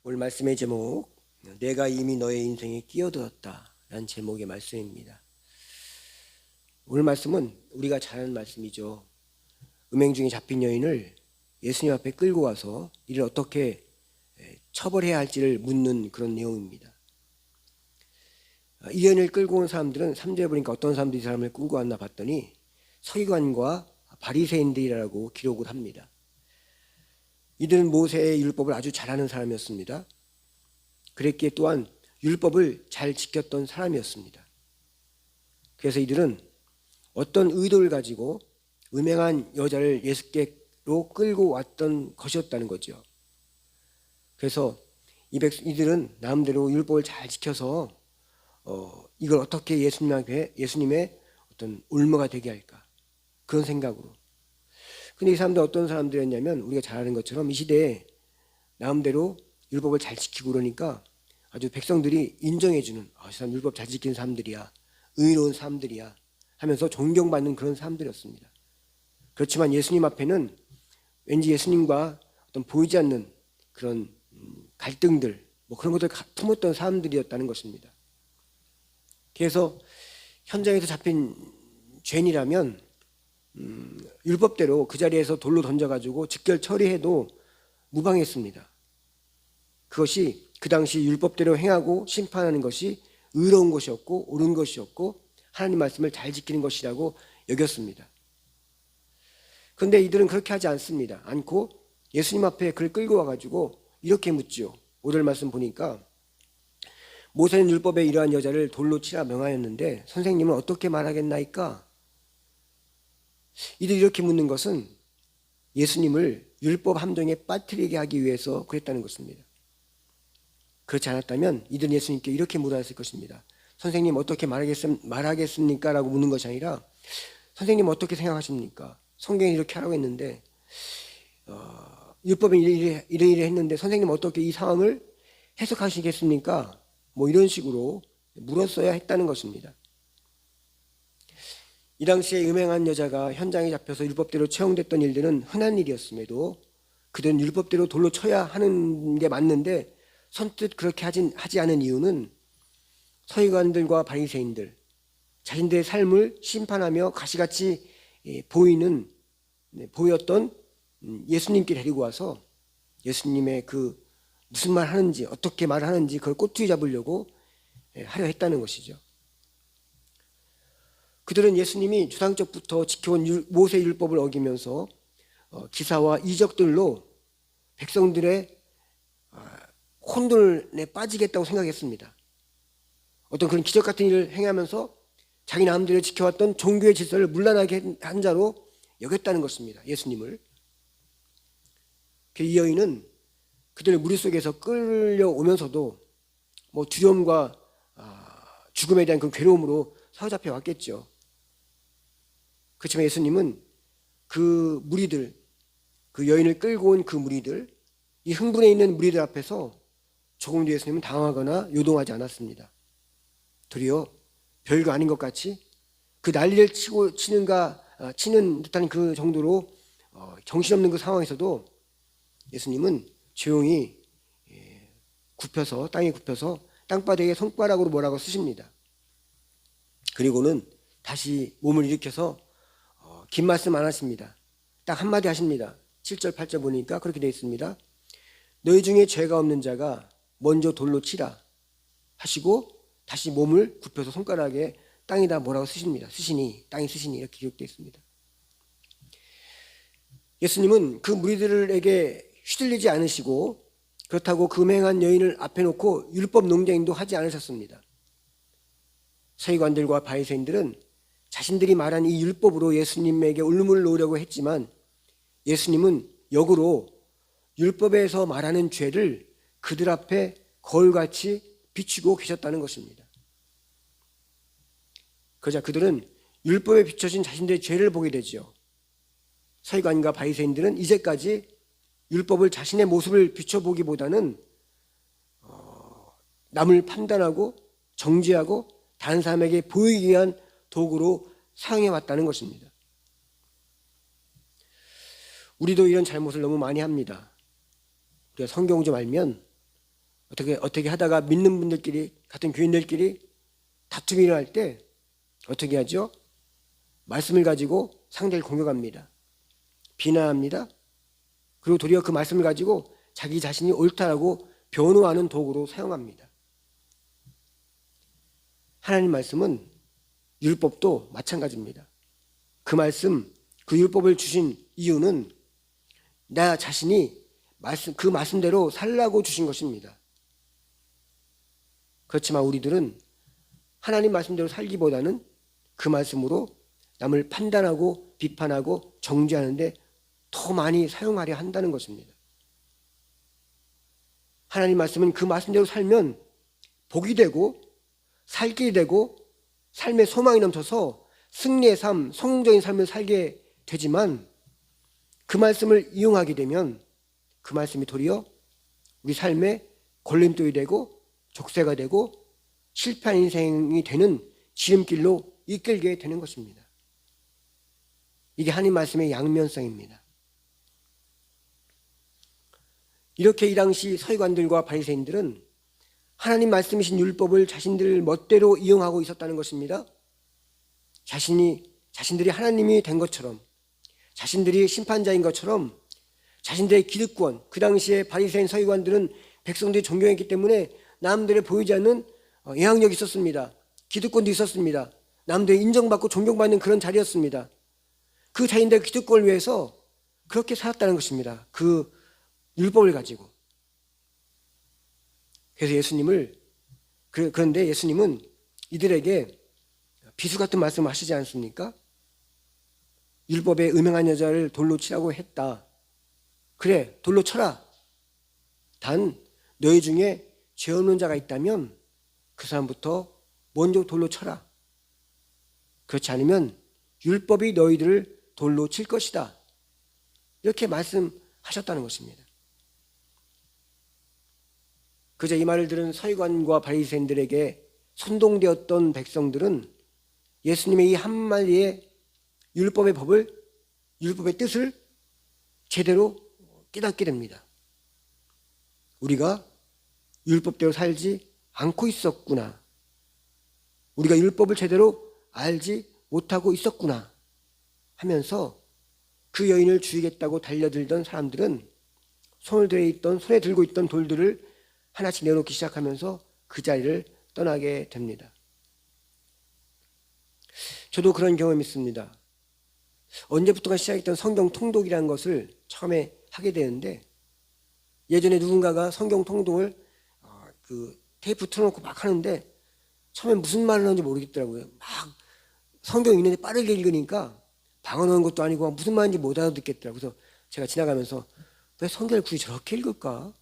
오늘 말씀의 제목, 내가 이미 너의 인생에 끼어들었다 라는 제목의 말씀입니다. 오늘 말씀은 우리가 잘 아는 말씀이죠. 음행 중에 잡힌 여인을 예수님 앞에 끌고 와서 이를 어떻게 처벌해야 할지를 묻는 그런 내용입니다. 이 여인을 끌고 온 사람들은 3절에 보니까 어떤 사람들이 이 사람을 끌고 왔나 봤더니 서기관과 바리새인들이라고 기록을 합니다. 이들은 모세의 율법을 아주 잘 아는 사람이었습니다. 그랬기에 또한 율법을 잘 지켰던 사람이었습니다. 그래서 이들은 어떤 의도를 가지고 음행한 여자를 예수께로 끌고 왔던 것이었다는 거죠. 그래서 이들은 나름대로 율법을 잘 지켜서 이걸 어떻게 예수님의 어떤 올무가 되게 할까, 그런 생각으로. 근데 이 사람들 어떤 사람들이었냐면 우리가 잘 아는 것처럼 이 시대에 나름대로 율법을 잘 지키고 그러니까 아주 백성들이 인정해주는, 이 사람 율법 잘 지키는 사람들이야, 의로운 사람들이야 하면서 존경받는 그런 사람들이었습니다. 그렇지만 예수님 앞에는 왠지 예수님과 어떤 보이지 않는 그런 갈등들, 그런 것들 품었던 사람들이었다는 것입니다. 그래서 현장에서 잡힌 죄인이라면 율법대로 그 자리에서 돌로 던져가지고 즉결 처리해도 무방했습니다. 그것이 그 당시 율법대로 행하고 심판하는 것이 의로운 것이었고 옳은 것이었고 하나님 말씀을 잘 지키는 것이라고 여겼습니다. 그런데 이들은 그렇게 하지 않고 예수님 앞에 그를 끌고 와가지고 이렇게 묻죠. 5절 말씀 보니까 모세는 율법에 이러한 여자를 돌로 치라 명하였는데 선생님은 어떻게 말하겠나이까? 이들이 이렇게 묻는 것은 예수님을 율법 함정에 빠뜨리게 하기 위해서 그랬다는 것입니다. 그렇지 않았다면 이들은 예수님께 이렇게 물었을 것입니다. 선생님 어떻게 말하겠습니까? 라고 묻는 것이 아니라 선생님 어떻게 생각하십니까? 성경이 이렇게 하라고 했는데 율법은 이래 했는데 선생님 어떻게 이 상황을 해석하시겠습니까? 이런 식으로 물었어야 했다는 것입니다. 이 당시에 음행한 여자가 현장에 잡혀서 율법대로 채용됐던 일들은 흔한 일이었음에도 그들은 율법대로 돌로 쳐야 하는 게 맞는데 선뜻 그렇게 하지 않은 이유는 서기관들과 바리새인들, 자신들의 삶을 심판하며 가시같이 보였던 예수님께 데리고 와서 예수님의 그 무슨 말 하는지, 어떻게 말하는지 그걸 꼬투리 잡으려고 하려 했다는 것이죠. 그들은 예수님이 주상적부터 지켜온 모세 율법을 어기면서 기사와 이적들로 백성들의 혼돈에 빠지겠다고 생각했습니다. 어떤 그런 기적 같은 일을 행하면서 자기 나름대로 지켜왔던 종교의 질서를 문란하게 한 자로 여겼다는 것입니다. 예수님을. 이 여인은 그들의 무리 속에서 끌려오면서도 두려움과 죽음에 대한 그 괴로움으로 사로잡혀 왔겠죠. 그렇지만 예수님은 그 무리들, 그 여인을 끌고 온 그 무리들, 이 흥분해 있는 무리들 앞에서 조금도 예수님은 당황하거나 요동하지 않았습니다. 도리어 별거 아닌 것 같이 그 난리를 치는 듯한 그 정도로 정신없는 그 상황에서도 예수님은 조용히 땅에 굽혀서 땅바닥에 손가락으로 뭐라고 쓰십니다. 그리고는 다시 몸을 일으켜서 긴 말씀 안 하십니다. 딱 한마디 하십니다. 7절 8절 보니까 그렇게 되어 있습니다. 너희 중에 죄가 없는 자가 먼저 돌로 치라 하시고 다시 몸을 굽혀서 손가락에 땅에다 뭐라고 쓰십니다. 땅이 쓰시니 이렇게 기록되어 있습니다. 예수님은 그 무리들에게 휘둘리지 않으시고 그렇다고 금행한 여인을 앞에 놓고 율법 논쟁도 하지 않으셨습니다. 서기관들과 바리새인들은 자신들이 말한 이 율법으로 예수님에게 올무를 놓으려고 했지만 예수님은 역으로 율법에서 말하는 죄를 그들 앞에 거울같이 비추고 계셨다는 것입니다. 그러자 그들은 율법에 비춰진 자신들의 죄를 보게 되죠. 서기관과 바리새인들은 이제까지 율법을 자신의 모습을 비춰보기보다는 남을 판단하고 정죄하고 다른 사람에게 보이기 위한 도구로 사용해왔다는 것입니다. 우리도 이런 잘못을 너무 많이 합니다. 우리가 성경 좀 알면 어떻게 하다가 믿는 분들끼리, 같은 교인들끼리 다툼이 일어날 때 어떻게 하죠? 말씀을 가지고 상대를 공격합니다. 비난합니다. 그리고 도리어 그 말씀을 가지고 자기 자신이 옳다라고 변호하는 도구로 사용합니다. 하나님 말씀은 율법도 마찬가지입니다. 그 말씀, 그 율법을 주신 이유는 나 자신이 그 말씀대로 살라고 주신 것입니다. 그렇지만 우리들은 하나님 말씀대로 살기보다는 그 말씀으로 남을 판단하고 비판하고 정죄하는데 더 많이 사용하려 한다는 것입니다. 하나님 말씀은 그 말씀대로 살면 복이 되고 살 길이 되고 삶의 소망이 넘쳐서 승리의 삶, 성공적인 삶을 살게 되지만 그 말씀을 이용하게 되면 그 말씀이 도리어 우리 삶의 걸림돌이 되고 족쇄가 되고 실패한 인생이 되는 지름길로 이끌게 되는 것입니다. 이게 하나님 말씀의 양면성입니다. 이렇게 이 당시 서기관들과 바리새인들은 하나님 말씀이신 율법을 자신들 멋대로 이용하고 있었다는 것입니다. 자신들이 하나님이 된 것처럼, 자신들이 심판자인 것처럼 자신들의 기득권, 그 당시에 바리새인 서기관들은 백성들이 존경했기 때문에 남들에 보이지 않는 영향력이 있었습니다. 기득권도 있었습니다. 남들이 인정받고 존경받는 그런 자리였습니다. 그 자신들의 기득권을 위해서 그렇게 살았다는 것입니다. 그 율법을 가지고. 그래서 그런데 예수님은 이들에게 비수 같은 말씀을 하시지 않습니까? 율법에 음행한 여자를 돌로 치라고 했다. 그래, 돌로 쳐라. 단 너희 중에 죄 없는 자가 있다면 그 사람부터 먼저 돌로 쳐라. 그렇지 않으면 율법이 너희들을 돌로 칠 것이다. 이렇게 말씀하셨다는 것입니다. 그저 이 말을 들은 서기관과 바리새인들에게 선동되었던 백성들은 예수님의 이 한마디의 율법의 뜻을 제대로 깨닫게 됩니다. 우리가 율법대로 살지 않고 있었구나. 우리가 율법을 제대로 알지 못하고 있었구나 하면서 그 여인을 죽이겠다고 달려들던 사람들은 손에 들고 있던 돌들을 하나씩 내놓기 시작하면서 그 자리를 떠나게 됩니다. 저도 그런 경험이 있습니다. 언제부턴가 시작했던 성경 통독이라는 것을 처음에 하게 되는데, 예전에 누군가가 성경 통독을 그 테이프 틀어놓고 막 하는데 처음에 무슨 말을 하는지 모르겠더라고요. 막 성경 읽는데 빠르게 읽으니까 방언하는 것도 아니고 무슨 말인지 못 알아듣겠더라고요. 그래서 제가 지나가면서 왜 성경을 굳이 저렇게 읽을까?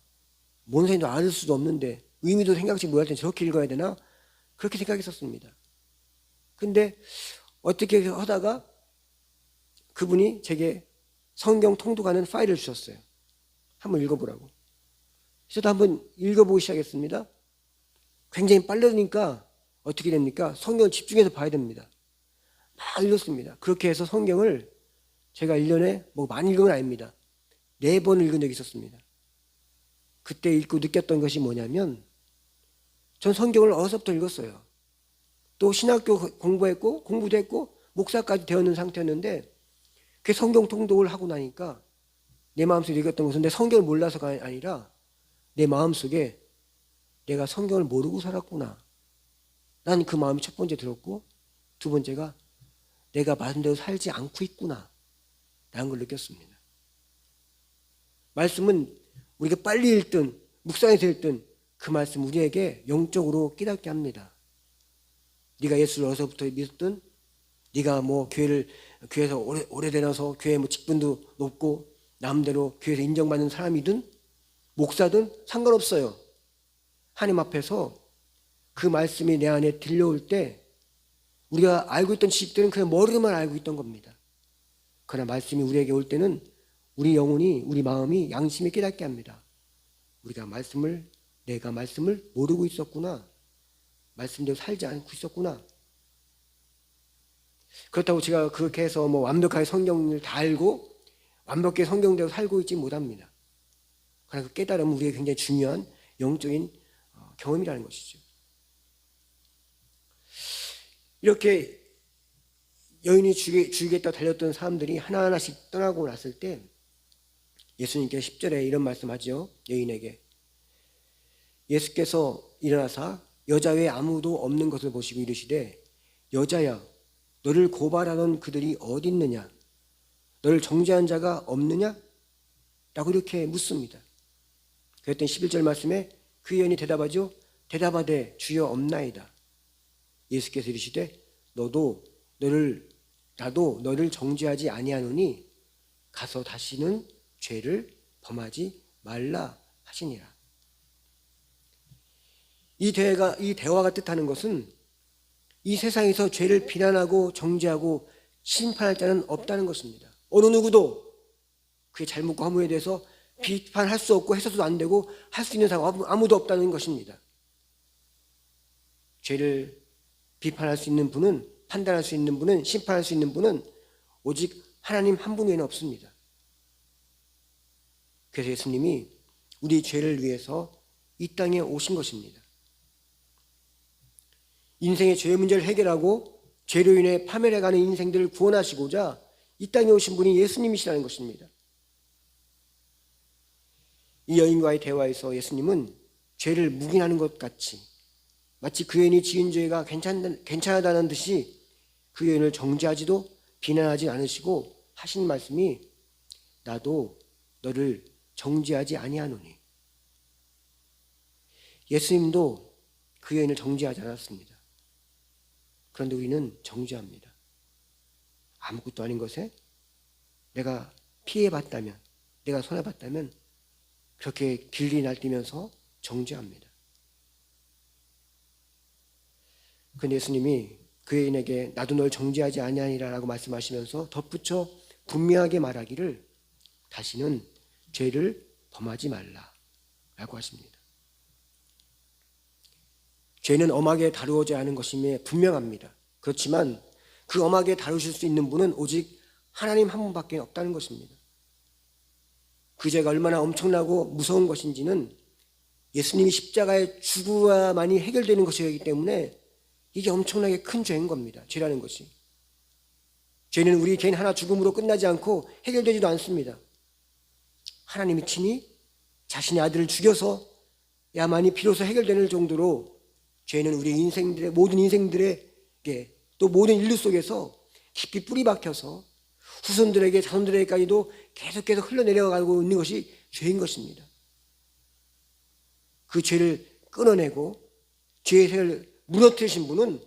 뭔 소리인지 알을 수도 없는데 의미도 생각지 못할 땐 저렇게 읽어야 되나? 그렇게 생각했었습니다. 근데 어떻게 하다가 그분이 제게 성경 통독하는 파일을 주셨어요. 한번 읽어보라고. 저도 한번 읽어보기 시작했습니다. 굉장히 빠르니까 어떻게 됩니까? 성경을 집중해서 봐야 됩니다. 막 읽었습니다. 그렇게 해서 성경을 제가 1년에 많이 읽은 건 아닙니다. 4번 읽은 적이 있었습니다. 그때 읽고 느꼈던 것이 뭐냐면, 전 성경을 어려서부터 읽었어요. 또 신학교 공부도 했고 목사까지 되었는 상태였는데, 그 성경 통독을 하고 나니까 내 마음속에 읽었던 것은 내 성경을 몰라서가 아니라 내 마음속에 내가 성경을 모르고 살았구나. 난 그 마음이 첫 번째 들었고, 두 번째가 내가 말씀대로 살지 않고 있구나 라는 걸 느꼈습니다. 말씀은 우리가 빨리 읽든 묵상해서 읽든 그 말씀 우리에게 영적으로 깨닫게 합니다. 네가 예수를 어려서부터 믿었든, 네가 교회에서 오래되어서 교회 직분도 높고 남대로 교회에서 인정받는 사람이든 목사든 상관없어요. 하나님 앞에서 그 말씀이 내 안에 들려올 때 우리가 알고 있던 지식들은 그냥 머리로만 알고 있던 겁니다. 그러나 말씀이 우리에게 올 때는 우리 영혼이, 우리 마음이, 양심이 깨닫게 합니다. 내가 말씀을 모르고 있었구나. 말씀대로 살지 않고 있었구나. 그렇다고 제가 그렇게 해서 완벽하게 성경을 다 알고 완벽하게 성경대로 살고 있지 못합니다. 그러나 그 깨달음은 우리에게 굉장히 중요한 영적인 경험이라는 것이죠. 이렇게 여인이 죽이겠다고 달렸던 사람들이 하나하나씩 떠나고 났을 때 예수님께서 10절에 이런 말씀하죠. 여인에게 예수께서 일어나사 여자 외에 아무도 없는 것을 보시고 이르시되 여자야 너를 고발하던 그들이 어디 있느냐 너를 정죄한 자가 없느냐 라고 이렇게 묻습니다. 그랬더니 11절 말씀에 그 여인이 대답하죠. 대답하되 주여 없나이다. 예수께서 이르시되 나도 너를 정죄하지 아니하노니 가서 다시는 죄를 범하지 말라 하시니라. 이 대화가 뜻하는 것은 이 세상에서 죄를 비난하고 정죄하고 심판할 자는 없다는 것입니다. 어느 누구도 그의 잘못과 허물에 대해서 비판할 수 없고 해서도 안 되고 할 수 있는 사람 아무도 없다는 것입니다. 죄를 비판할 수 있는 분은, 판단할 수 있는 분은, 심판할 수 있는 분은 오직 하나님 한 분 외에는 없습니다. 그래서 예수님이 우리 죄를 위해서 이 땅에 오신 것입니다. 인생의 죄 문제를 해결하고 죄로 인해 파멸해가는 인생들을 구원하시고자 이 땅에 오신 분이 예수님이시라는 것입니다. 이 여인과의 대화에서 예수님은 죄를 묵인하는 것 같이 마치 그 여인이 지은 죄가 괜찮다는 듯이 그 여인을 정죄하지도 비난하지 않으시고 하신 말씀이 나도 너를 정죄하지 아니하노니. 예수님도 그 여인을 정죄하지 않았습니다. 그런데 우리는 정죄합니다. 아무것도 아닌 것에 내가 피해봤다면, 내가 손해봤다면 그렇게 길리 날뛰면서 정죄합니다. 그런데 예수님이 그 여인에게 나도 널 정죄하지 아니하니라 라고 말씀하시면서 덧붙여 분명하게 말하기를 다시는 죄를 범하지 말라 라고 하십니다. 죄는 엄하게 다루어져야 하는 것임에 분명합니다. 그렇지만 그 엄하게 다루실 수 있는 분은 오직 하나님 한 분밖에 없다는 것입니다. 그 죄가 얼마나 엄청나고 무서운 것인지는 예수님이 십자가에 죽어야만이 해결되는 것이기 때문에 이게 엄청나게 큰 죄인 겁니다. 죄라는 것이. 죄는 우리 개인 하나 죽음으로 끝나지 않고 해결되지도 않습니다. 하나님이 친히 자신의 아들을 죽여서 야만이 비로소 해결되는 정도로 죄는 우리 인생들의 모든 인생들에게 또 모든 인류 속에서 깊이 뿌리 박혀서 후손들에게 자손들에게까지도 계속해서 흘러내려가고 있는 것이 죄인 것입니다. 그 죄를 끊어내고 죄의 세를 무너뜨리신 분은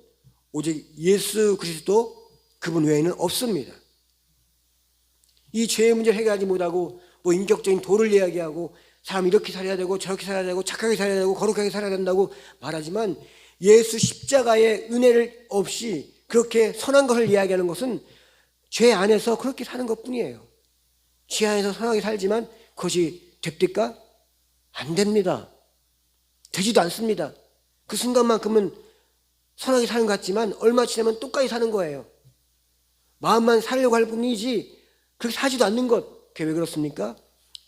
오직 예수 그리스도 그분 외에는 없습니다. 이 죄의 문제를 해결하지 못하고 뭐 인격적인 도를 이야기하고 사람 이렇게 살아야 되고 저렇게 살아야 되고 착하게 살아야 되고 거룩하게 살아야 된다고 말하지만 예수 십자가의 은혜를 없이 그렇게 선한 것을 이야기하는 것은 죄 안에서 그렇게 사는 것뿐이에요. 죄 안에서 선하게 살지만 그것이 됩니까? 안 됩니다. 되지도 않습니다. 그 순간만큼은 선하게 사는 것 같지만 얼마 지나면 똑같이 사는 거예요. 마음만 살려고 할 뿐이지 그렇게 사지도 않는 것. 그게 왜 그렇습니까?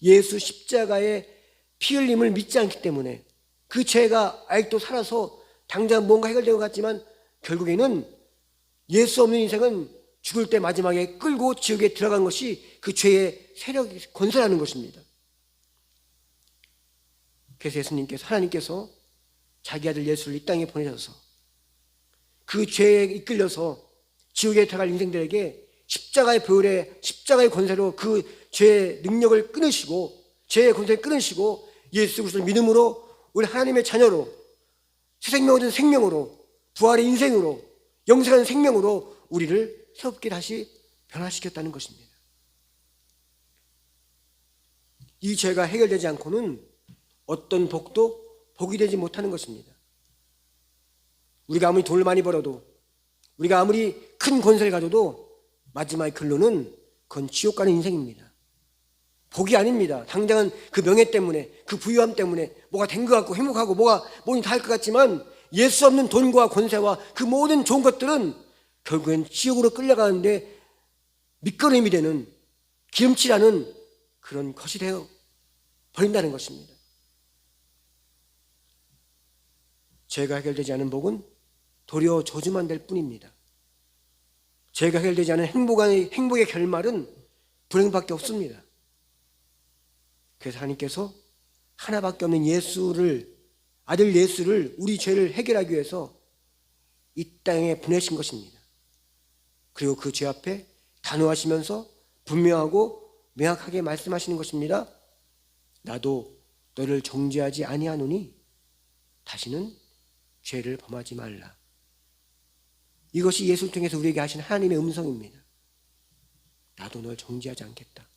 예수 십자가의 피 흘림을 믿지 않기 때문에 그 죄가 아직도 살아서 당장 뭔가 해결된 것 같지만 결국에는 예수 없는 인생은 죽을 때 마지막에 끌고 지옥에 들어간 것이 그 죄의 세력이 건설하는 것입니다. 그래서 하나님께서 자기 아들 예수를 이 땅에 보내셔서 그 죄에 이끌려서 지옥에 들어갈 인생들에게 십자가의 보혈에 십자가의 권세로 그 죄의 능력을 끊으시고 죄의 권세를 끊으시고 예수 그리스도를 믿음으로 우리 하나님의 자녀로 새 생명을 얻은 생명으로 부활의 인생으로 영생하는 생명으로 우리를 새롭게 다시 변화시켰다는 것입니다. 이 죄가 해결되지 않고는 어떤 복도 복이 되지 못하는 것입니다. 우리가 아무리 돈을 많이 벌어도 우리가 아무리 큰 권세를 가져도 마지막의 결론은 그건 지옥 가는 인생입니다. 복이 아닙니다. 당장은 그 명예 때문에 그 부유함 때문에 뭐가 된 것 같고 행복하고 뭐니 다 할 것 같지만 예수 없는 돈과 권세와 그 모든 좋은 것들은 결국엔 지옥으로 끌려가는데 밑거름이 되는 기름칠하는 그런 것이 되어 버린다는 것입니다. 죄가 해결되지 않은 복은 도리어 저주만 될 뿐입니다. 죄가 해결되지 않은 행복의 결말은 불행밖에 없습니다. 그래서 하나님께서 하나밖에 없는 아들 예수를 우리 죄를 해결하기 위해서 이 땅에 보내신 것입니다. 그리고 그 죄 앞에 단호하시면서 분명하고 명확하게 말씀하시는 것입니다. 나도 너를 정죄하지 아니하노니 다시는 죄를 범하지 말라. 이것이 예수를 통해서 우리에게 하신 하나님의 음성입니다. 나도 널 정죄하지 않겠다.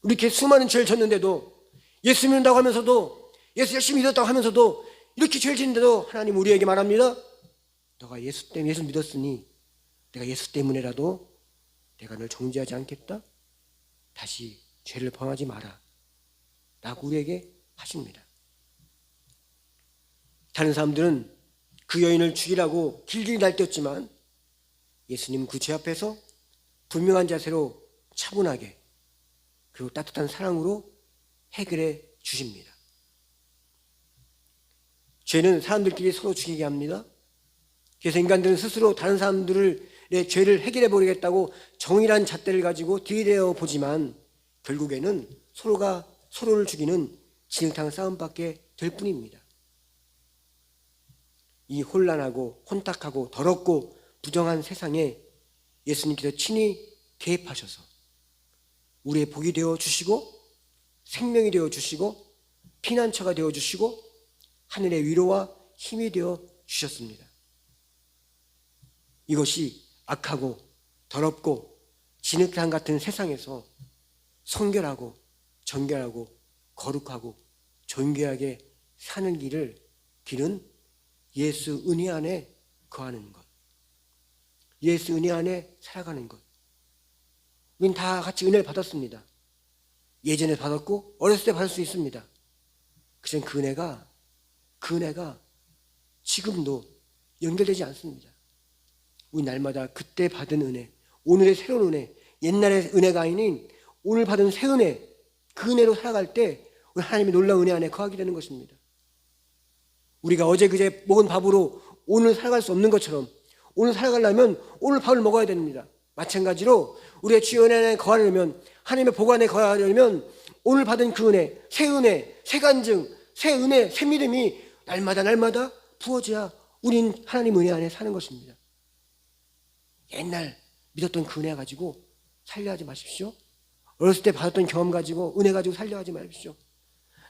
이렇게 수많은 죄를 졌는데도, 예수 믿는다고 하면서도, 예수 열심히 믿었다고 하면서도, 이렇게 죄를 짓는데도 하나님 우리에게 말합니다. 너가 예수 때문에 예수 믿었으니 내가 예수 때문에라도 내가 널 정죄하지 않겠다. 다시 죄를 범하지 마라 라고 우리에게 하십니다. 다른 사람들은 그 여인을 죽이라고 길길이 날뛰었지만 예수님 그 죄 앞에서 분명한 자세로 차분하게 그리고 따뜻한 사랑으로 해결해 주십니다. 죄는 사람들끼리 서로 죽이게 합니다. 그래서 인간들은 스스로 다른 사람들의 죄를 해결해 버리겠다고 정의란 잣대를 가지고 들이대어 보지만 결국에는 서로가 서로를 죽이는 진흙탕 싸움밖에 될 뿐입니다. 이 혼란하고 혼탁하고 더럽고 부정한 세상에 예수님께서 친히 개입하셔서 우리의 복이 되어 주시고 생명이 되어 주시고 피난처가 되어 주시고 하늘의 위로와 힘이 되어 주셨습니다. 이것이 악하고 더럽고 진흙탕 같은 세상에서 성결하고 정결하고 거룩하고 존귀하게 사는 길은 예수 은혜 안에 거하는 것, 예수 은혜 안에 살아가는 것. 우린 다 같이 은혜를 받았습니다. 예전에 받았고 어렸을 때 받을 수 있습니다. 그전 그 은혜가 지금도 연결되지 않습니다. 우리 날마다 그때 받은 은혜, 오늘의 새로운 은혜, 옛날의 은혜가 아닌 오늘 받은 새 은혜, 그 은혜로 살아갈 때 우리 하나님의 놀라운 은혜 안에 거하게 되는 것입니다. 우리가 어제 그제 먹은 밥으로 오늘 살아갈 수 없는 것처럼 오늘 살아가려면 오늘 밥을 먹어야 됩니다. 마찬가지로 우리의 주의 은혜 안에 거하려면, 하나님의 복 안에 거하려면 오늘 받은 그 은혜, 새 간증, 새 은혜, 새 믿음이 날마다 부어져야 우린 하나님 은혜 안에 사는 것입니다. 옛날 믿었던 그 은혜 가지고 살려 하지 마십시오. 어렸을 때 받았던 경험 가지고 은혜 가지고 살려 하지 마십시오.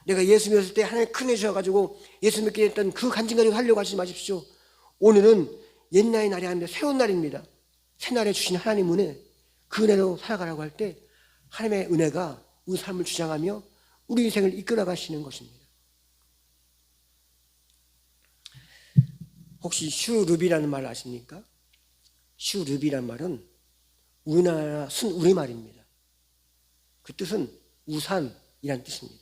내가 예수 믿었을 때 하나님 큰 은혜 주셔가지고 예수 믿게 됐던 그 간증 가지고 살려고 하지 마십시오. 오늘은 옛날의 날이 아닙니다. 새로운 날입니다. 새날에 주신 하나님 은혜, 그 은혜로 살아가라고 할 때 하나님의 은혜가 우리 삶을 주장하며 우리 인생을 이끌어 가시는 것입니다. 혹시 슈르비라는 말 아십니까? 슈르비라는 말은 우리나라 순우리말입니다. 그 뜻은 우산이라는 뜻입니다.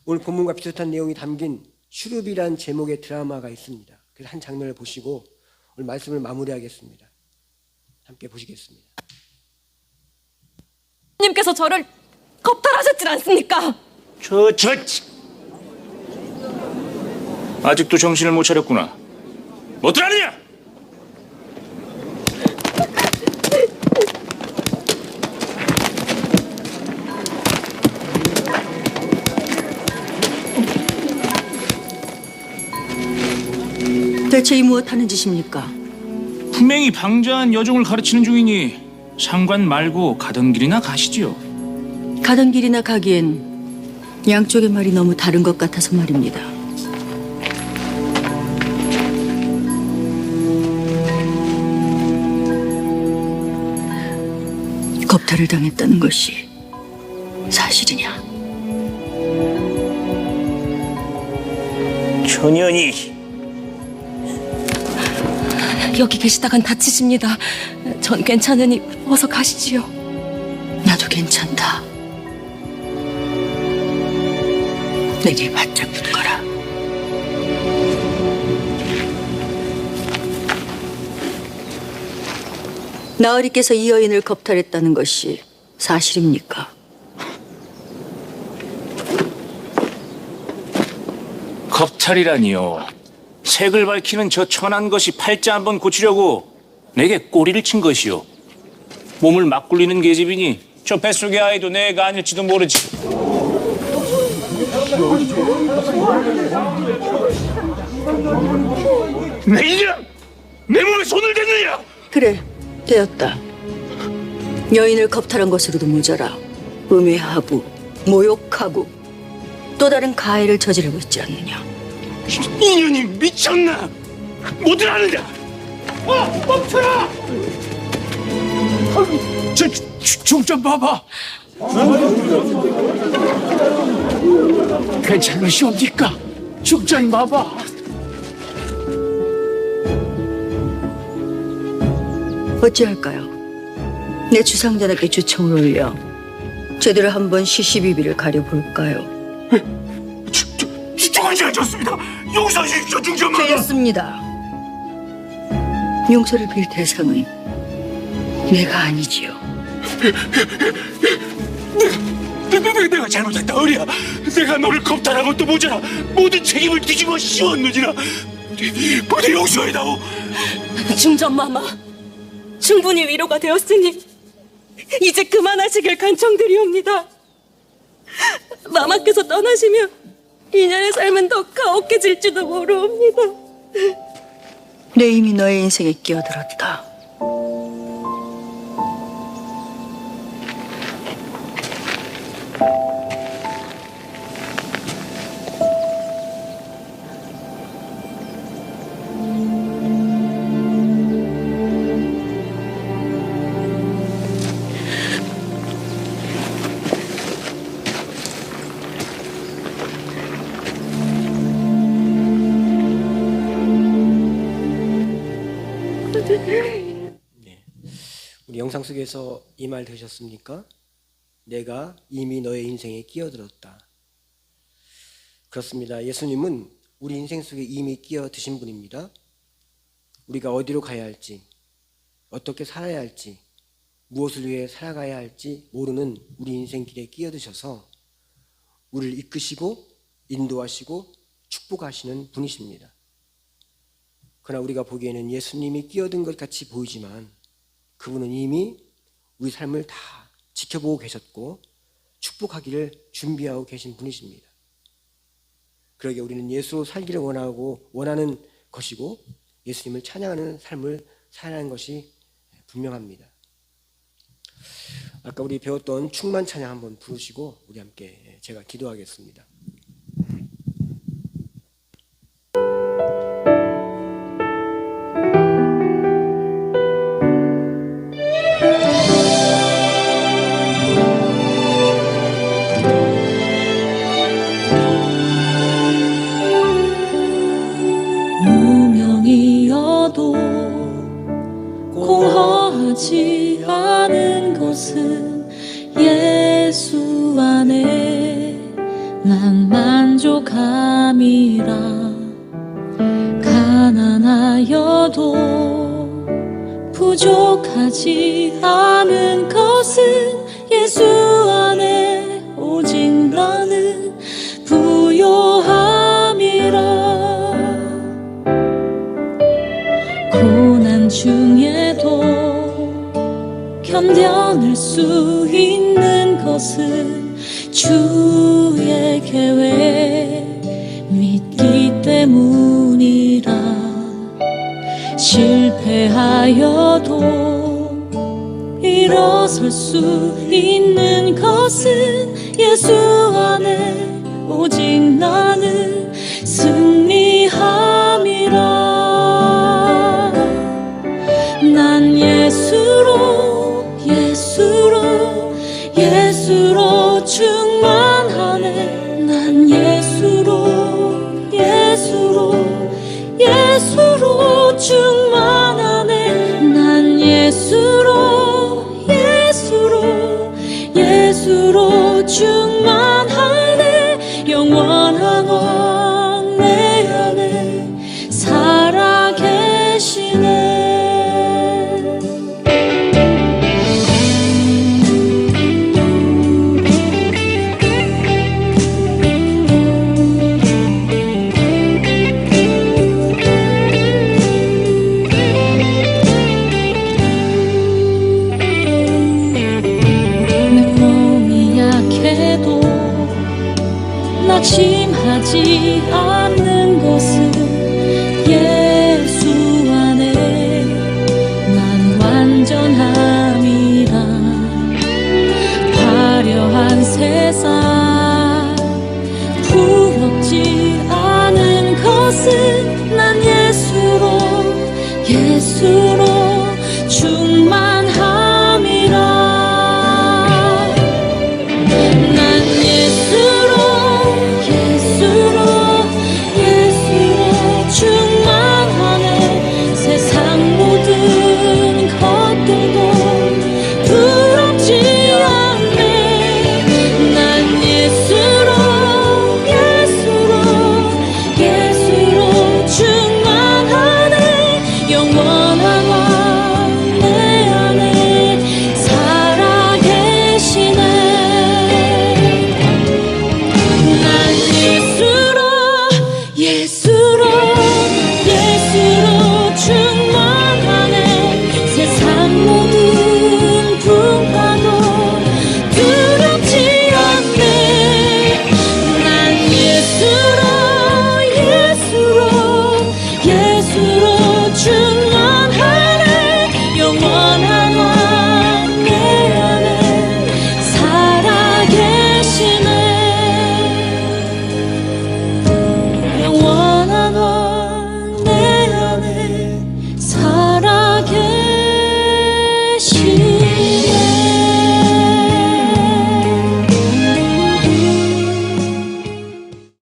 오늘 본문과 비슷한 내용이 담긴 슈르비라는 제목의 드라마가 있습니다. 그래서 한 장면을 보시고 오늘 말씀을 마무리하겠습니다. 함께 보시겠습니다. 님께서 저를 겁탈하셨질 않습니까? 아직도 정신을 못 차렸구나. 뭐들 하느냐? 대체 이 무엇하는 짓입니까? 분명히 방자한 여종을 가르치는 중이니 상관 말고 가던 길이나 가시지요. 가던 길이나 가기엔 양쪽의 말이 너무 다른 것 같아서 말입니다. 겁탈을 당했다는 것이 사실이냐? 천연이 여기 계시다간 다치십니다. 전 괜찮으니 어서 가시지요. 나도 괜찮다. 내 길 바짝 붙거라. 나으리께서 이 여인을 겁탈했다는 것이 사실입니까? 겁탈이라니요. 색을 밝히는 저 천한 것이 팔자 한번 고치려고 내게 꼬리를 친 것이요. 몸을 막 굴리는 계집이니 저 뱃속의 아이도 내가 아닐지도 모르지. 내 이년! 내 몸에 손을 댔느냐! 그래, 되었다. 여인을 겁탈한 것으로도 모자라 음해하고 모욕하고 또 다른 가해를 저지르고 있지 않느냐. 이년이 미쳤나? 뭐들 하느냐? 멈춰라! 좀 봐봐. 괜찮으시옵니까? 죽전 봐봐. 어찌할까요? 내 주상전에게 주청을 올려 제대로 한번 시시비비를 가려볼까요? 죽은 죄가 졌습니다. 용서하십시오, 중전마마. 되었습니다. 용서를 빌 대상은 내가 아니지요. 내가 잘못했다, 어리야. 내가 너를 겁탈한 것도 모자라 모든 책임을 뒤집어 씌웠느니라. 부디 용서해다오. 중전마마, 충분히 위로가 되었으니 이제 그만하시길 간청드리옵니다. 마마께서 떠나시면 이년의 삶은 더 가혹해질지도 모르옵니다. 내 이미 너의 인생에 끼어들었다. 우리 영상 속에서 이 말 들으셨습니까? 내가 이미 너의 인생에 끼어들었다. 그렇습니다. 예수님은 우리 인생 속에 이미 끼어드신 분입니다. 우리가 어디로 가야 할지, 어떻게 살아야 할지, 무엇을 위해 살아가야 할지 모르는 우리 인생 길에 끼어드셔서 우리를 이끄시고 인도하시고 축복하시는 분이십니다. 그러나 우리가 보기에는 예수님이 끼어든 것 같이 보이지만 그분은 이미 우리 삶을 다 지켜보고 계셨고 축복하기를 준비하고 계신 분이십니다. 그러기에 우리는 예수로 살기를 원하는 것이고 예수님을 찬양하는 삶을 살아가는 것이 분명합니다. 아까 우리 배웠던 충만 찬양 한번 부르시고 우리 함께 제가 기도하겠습니다. 무명이어도 공허하지 않은 것은 예수 안에 난 만족함이라. 가난하여도 부족하지 않은 것은 예수 안에 오직 나는 부요함이라. 고난 중에도 견뎌낼 수 있는 것은 주의 계획 믿기 때문이라. 실패하여도 일어설 수 있는 것은 예수 안에 오직 나는 승리함이라. 난 예수로 충만하네. 난 예수로 충만하네. 난 예수로 충만하네. 영원한 왕 내 안에 살아 계시네. 의심하지 않는 것은 예수 안에 난 완전함이라. 화려한 세상 부럽지 않은 것은